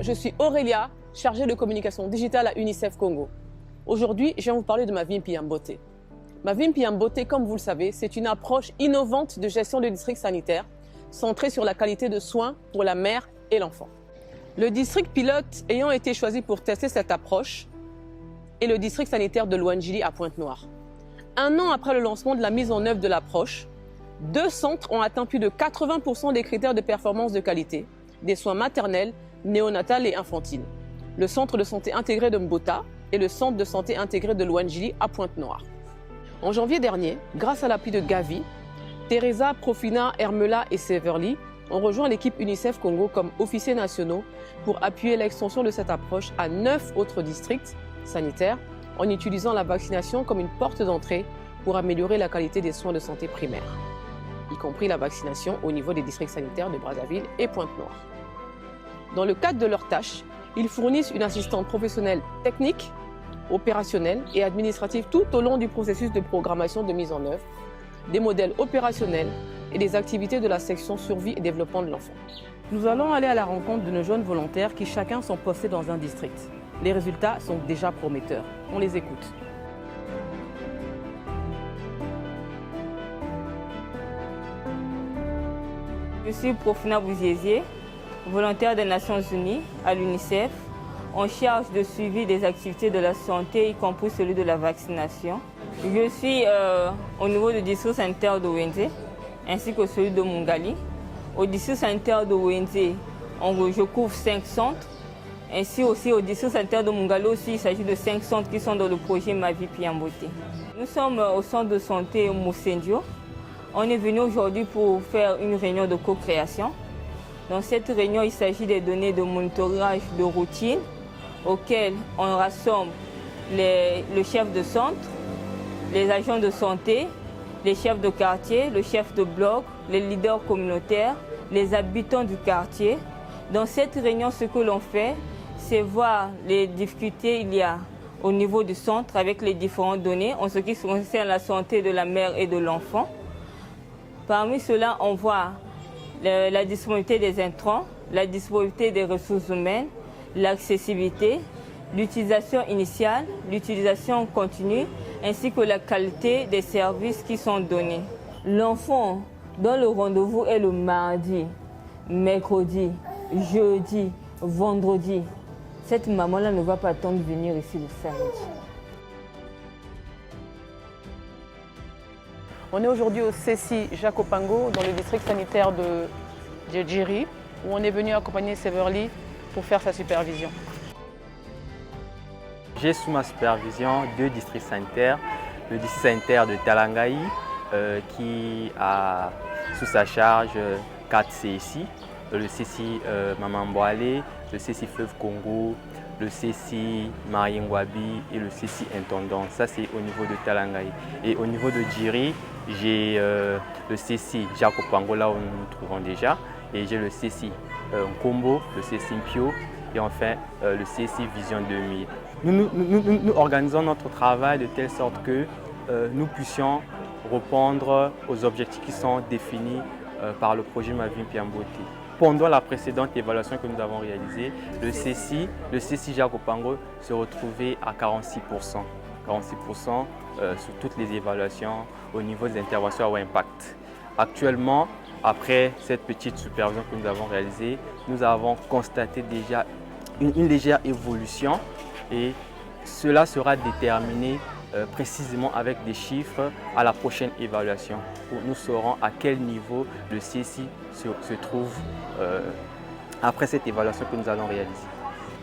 je suis Aurélia, chargée de communication digitale à UNICEF Congo. Aujourd'hui, je viens vous parler de Mavimpi Yambote. Mavimpi Yambote, comme vous le savez, c'est une approche innovante de gestion de district sanitaire centrée sur la qualité de soins pour la mère et l'enfant. Le district pilote ayant été choisi pour tester cette approche est le district sanitaire de Louandjili à Pointe-Noire. Un an après le lancement de la mise en œuvre de l'approche, 2 centres ont atteint plus de 80% des critères de performance de qualité des soins maternels, néonatales et infantiles. Le centre de santé intégré de Mbota et le centre de santé intégré de Louandjili à Pointe-Noire. En janvier dernier, grâce à l'appui de Gavi, Teresa, Profina, Hermela et Severly ont rejoint l'équipe UNICEF Congo comme officiers nationaux pour appuyer l'extension de cette approche à 9 autres districts sanitaires en utilisant la vaccination comme une porte d'entrée pour améliorer la qualité des soins de santé primaires, y compris la vaccination au niveau des districts sanitaires de Brazzaville et Pointe-Noire. Dans le cadre de leurs tâches, ils fournissent une assistante professionnelle technique, opérationnelle et administrative tout au long du processus de programmation de mise en œuvre, des modèles opérationnels et des activités de la section survie et développement de l'enfant. Nous allons aller à la rencontre de nos jeunes volontaires qui chacun sont postés dans un district. Les résultats sont déjà prometteurs. On les écoute. Je suis Profina Bouziézié, volontaire des Nations Unies à l'UNICEF, en charge de suivi des activités de la santé, y compris celui de la vaccination. Je suis au niveau du district sanitaire de Wenze, ainsi que celui de Mungali. Au district sanitaire de Wenze, je couvre 5 centres. Ainsi aussi au district sanitaire de Mungali aussi, il s'agit de 5 centres qui sont dans le projet Mavimpi Yambote. Nous sommes au centre de santé Moussendio. On est venu aujourd'hui pour faire une réunion de co-création. Dans cette réunion, il s'agit des données de monitorage de routine auxquelles on rassemble le chef de centre, les agents de santé, les chefs de quartier, le chef de bloc, les leaders communautaires, les habitants du quartier. Dans cette réunion, ce que l'on fait, c'est voir les difficultés qu'il y a au niveau du centre avec les différentes données en ce qui concerne la santé de la mère et de l'enfant. Parmi cela, on voit la disponibilité des intrants, la disponibilité des ressources humaines, l'accessibilité, l'utilisation initiale, l'utilisation continue, ainsi que la qualité des services qui sont donnés. L'enfant dont le rendez-vous est le mardi, mercredi, jeudi, vendredi, cette maman-là ne va pas attendre de venir ici le samedi. On est aujourd'hui au CECI Jacques Opango, dans le district sanitaire de Djedjiri, où on est venu accompagner Severly pour faire sa supervision. J'ai sous ma supervision 2 districts sanitaires. Le district sanitaire de Talangaï, qui a sous sa charge 4 CSI, le CSI Mamamboale, le CSI Fleuve Congo, le CSI Mariengwabi et le CSI Intendant. Ça, c'est au niveau de Talangaï. Et au niveau de Djiri, j'ai le CSI Jacques Opango, là où nous nous trouvons déjà. Et j'ai le CSI Nkombo, le CSI Mpio et enfin le CSI Vision 2000. Nous organisons notre travail de telle sorte que nous puissions répondre aux objectifs qui sont définis par le projet Mavimpi Yambote. Pendant la précédente évaluation que nous avons réalisée, le CSI Jacques Opango se retrouvait à 46%. 46% sur toutes les évaluations au niveau des interventions à impact. Actuellement, après cette petite supervision que nous avons réalisée, nous avons constaté déjà une légère évolution et cela sera déterminé précisément avec des chiffres à la prochaine évaluation où nous saurons à quel niveau le CSI se trouve après cette évaluation que nous allons réaliser.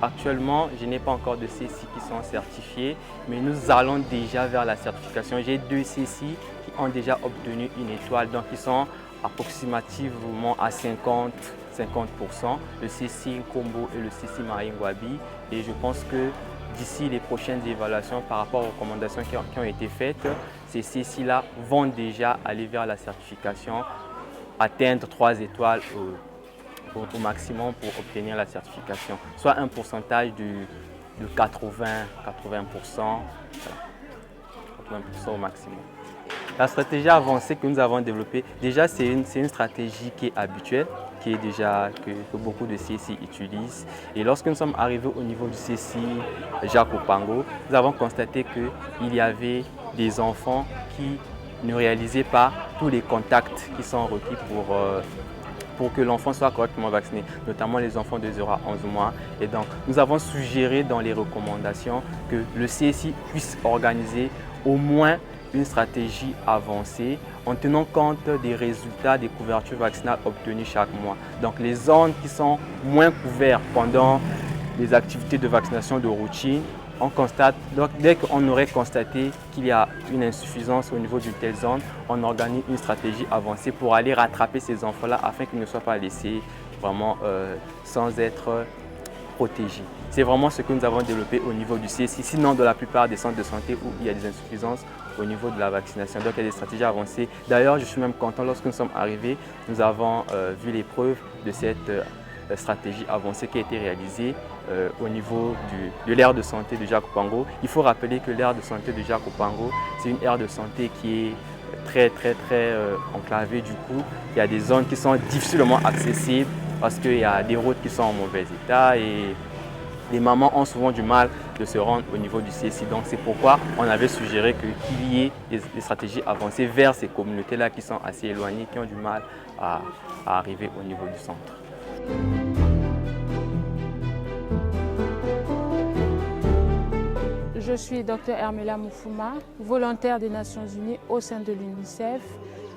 Actuellement, je n'ai pas encore de CSI qui sont certifiés, mais nous allons déjà vers la certification. J'ai 2 CSI qui ont déjà obtenu une étoile, donc ils sont approximativement à 50%, le CSI Nkombo et le CSI Mariengwabi. Et je pense que d'ici les prochaines évaluations par rapport aux recommandations qui ont été faites, ces CSI-là vont déjà aller vers la certification, atteindre 3 étoiles au maximum pour obtenir la certification, soit un pourcentage de 80%, 80% au maximum. La stratégie avancée que nous avons développée, déjà c'est une stratégie qui est habituelle, que beaucoup de CSI utilisent. Et lorsque nous sommes arrivés au niveau du CSI Jacques Opango, nous avons constaté qu'il y avait des enfants qui ne réalisaient pas tous les contacts qui sont requis pour que l'enfant soit correctement vacciné, notamment les enfants de 0 à 11 mois. Et donc, nous avons suggéré dans les recommandations que le CSI puisse organiser au moins une stratégie avancée en tenant compte des résultats des couvertures vaccinales obtenues chaque mois. Donc, les zones qui sont moins couvertes pendant les activités de vaccination de routine, on constate, donc dès qu'on aurait constaté qu'il y a une insuffisance au niveau d'une telle zone, on organise une stratégie avancée pour aller rattraper ces enfants-là afin qu'ils ne soient pas laissés vraiment sans être protégés. C'est vraiment ce que nous avons développé au niveau du CSI, sinon dans la plupart des centres de santé où il y a des insuffisances au niveau de la vaccination. Donc il y a des stratégies avancées. D'ailleurs, je suis même content, lorsque nous sommes arrivés, nous avons vu les preuves de cette stratégie avancée qui a été réalisée au niveau de l'aire de santé de Jacques Opango. Il faut rappeler que l'aire de santé de Jacques Opango, c'est une aire de santé qui est très enclavée. Du coup, il y a des zones qui sont difficilement accessibles parce qu'il y a des routes qui sont en mauvais état et les mamans ont souvent du mal de se rendre au niveau du CSI. Donc c'est pourquoi on avait suggéré qu'il y ait des stratégies avancées vers ces communautés-là qui sont assez éloignées, qui ont du mal à arriver au niveau du centre. Je suis Dr Hermela Moufouma, volontaire des Nations Unies au sein de l'UNICEF,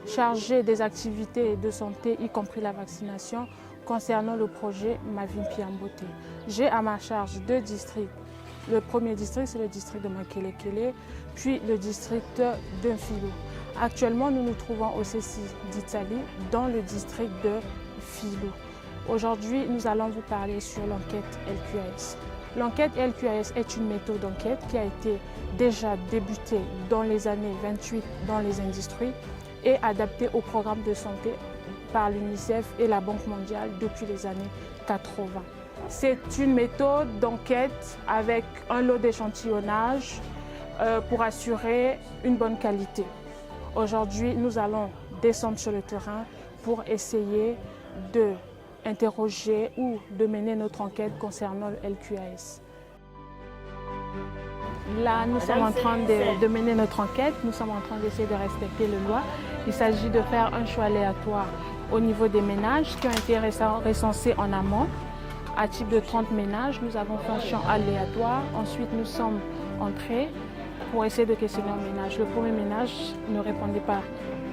chargée des activités de santé, y compris la vaccination, concernant le projet Ma Vie en Beauté. J'ai à ma charge 2 districts. Le premier district, c'est le district de Makelekele, puis le district de Filo. Actuellement, nous nous trouvons au CSI d'Italie, dans le district de Filo. Aujourd'hui, nous allons vous parler sur l'enquête LQAS. L'enquête LQAS est une méthode d'enquête qui a été déjà débutée dans les années 28 dans les industries et adaptée au programme de santé par l'UNICEF et la Banque mondiale depuis les années 80. C'est une méthode d'enquête avec un lot d'échantillonnage pour assurer une bonne qualité. Aujourd'hui, nous allons descendre sur le terrain pour essayer d'interroger ou de mener notre enquête concernant le LQAS. Là, nous sommes en train de mener notre enquête, nous sommes en train d'essayer de respecter les lois. Il s'agit de faire un choix aléatoire au niveau des ménages qui ont été recensés en amont. À type de 30 ménages, nous avons fait un choix aléatoire. Ensuite, nous sommes entrés pour essayer de questionner un ménage. Le premier ménage ne répondait pas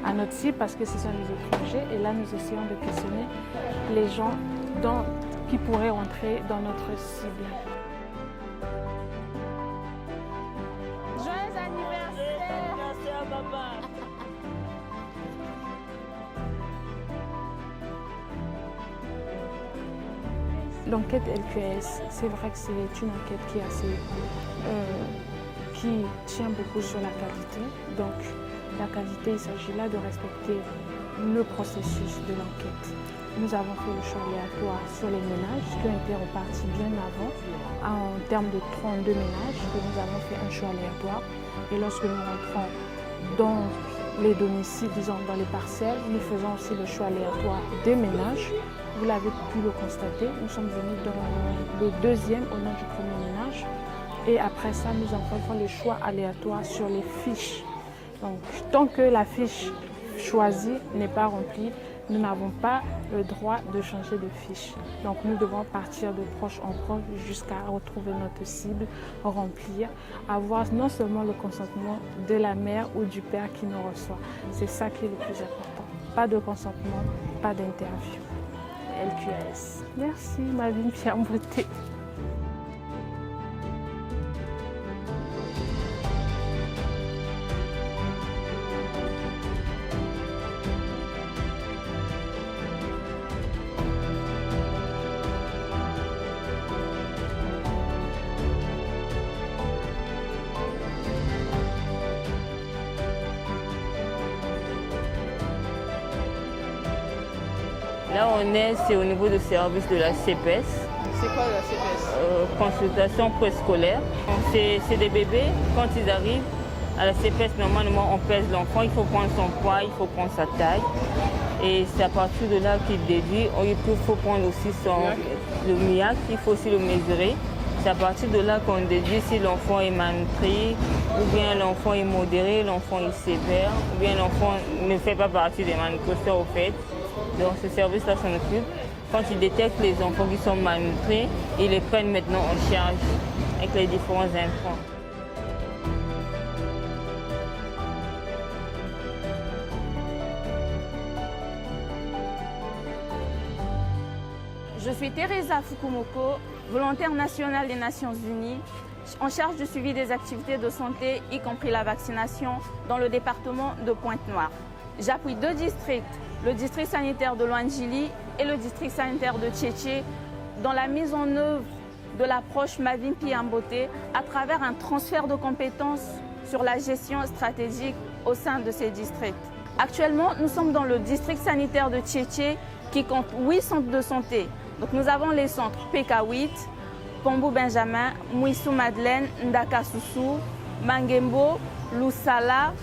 à notre cible parce que ce sont les étrangers. Et là, nous essayons de questionner les gens qui pourraient entrer dans notre cible. Joyeux anniversaire! Merci à papa. L'enquête LQAS, c'est vrai que c'est une enquête qui tient beaucoup sur la qualité. Donc, la qualité, il s'agit là de respecter le processus de l'enquête. Nous avons fait le choix aléatoire sur les ménages qui ont été repartis bien avant. En termes de 32 ménages, nous avons fait un choix aléatoire. Et lorsque nous rentrons dans les domiciles, disons dans les parcelles, nous faisons aussi le choix aléatoire des ménages. Vous l'avez pu le constater, nous sommes venus dans le deuxième au nom du premier ménage. Et après ça, nous en faisons le choix aléatoire sur les fiches. Donc, tant que la fiche choisie n'est pas remplie, nous n'avons pas le droit de changer de fiche. Donc, nous devons partir de proche en proche jusqu'à retrouver notre cible, remplir, avoir non seulement le consentement de la mère ou du père qui nous reçoit. C'est ça qui est le plus important. Pas de consentement, pas d'interview. LQAS. Merci, Ma Vie en Beauté. Là, c'est au niveau du service de la CPS. C'est quoi la CPS? Consultation préscolaire. C'est des bébés, quand ils arrivent à la CPS, normalement on pèse l'enfant, il faut prendre son poids, il faut prendre sa taille. Et c'est à partir de là qu'il déduit. Il faut prendre aussi le MIAC, il faut aussi le mesurer. C'est à partir de là qu'on déduit si l'enfant est malnutri, ou bien l'enfant est modéré, l'enfant est sévère, ou bien l'enfant ne fait pas partie des malnutritions au fait. Donc ce service-là s'en occupe. Quand ils détectent les enfants qui sont malnutris, ils les prennent maintenant en charge avec les différents intrants. Je suis Teresa Fukumoko, volontaire nationale des Nations Unies, en charge du suivi des activités de santé, y compris la vaccination, dans le département de Pointe-Noire. J'appuie 2 districts, le district sanitaire de Loandjili et le district sanitaire de Tchétché, dans la mise en œuvre de l'approche Mavimpi Mbote à travers un transfert de compétences sur la gestion stratégique au sein de ces districts. Actuellement, nous sommes dans le district sanitaire de Tchétché qui compte 8 centres de santé. Donc nous avons les centres PK8, Pombo Benjamin, Mouissou Madeleine, Ndaka Soussou, Mangembo, Loussala,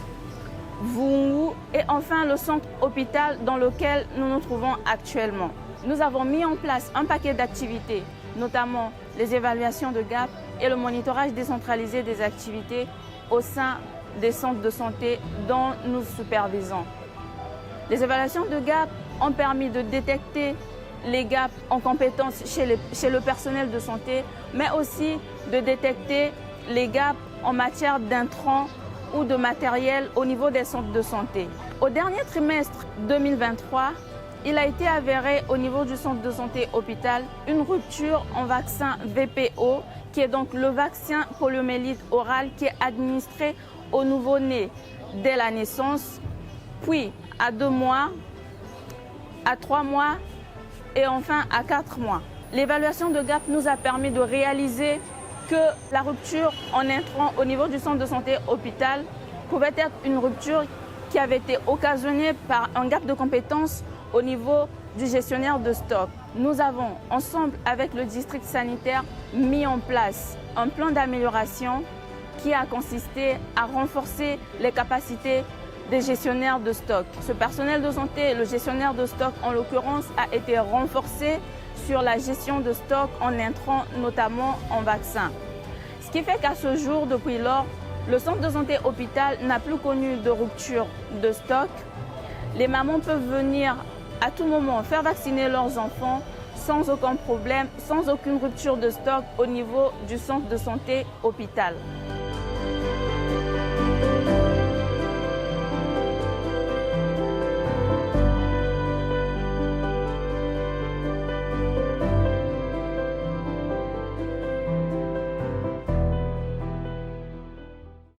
Vungu et enfin le centre hôpital dans lequel nous nous trouvons actuellement. Nous avons mis en place un paquet d'activités, notamment les évaluations de gap et le monitorage décentralisé des activités au sein des centres de santé dont nous supervisons. Les évaluations de gap ont permis de détecter les gaps en compétences chez le personnel de santé, mais aussi de détecter les gaps en matière d'intrants ou de matériel au niveau des centres de santé. Au dernier trimestre 2023, il a été avéré au niveau du centre de santé hôpital une rupture en vaccin VPO, qui est donc le vaccin poliomyélite oral qui est administré au nouveau-né dès la naissance, puis à 2 mois, à 3 mois et enfin à 4 mois. L'évaluation de gap nous a permis de réaliser que la rupture en intrant au niveau du centre de santé hôpital pouvait être une rupture qui avait été occasionnée par un gap de compétences au niveau du gestionnaire de stock. Nous avons, ensemble avec le district sanitaire, mis en place un plan d'amélioration qui a consisté à renforcer les capacités des gestionnaires de stock. Ce personnel de santé, le gestionnaire de stock en l'occurrence, a été renforcé sur la gestion de stock en intrants, notamment en vaccins. Ce qui fait qu'à ce jour, depuis lors, le centre de santé hôpital n'a plus connu de rupture de stock. Les mamans peuvent venir à tout moment faire vacciner leurs enfants sans aucun problème, sans aucune rupture de stock au niveau du centre de santé hôpital.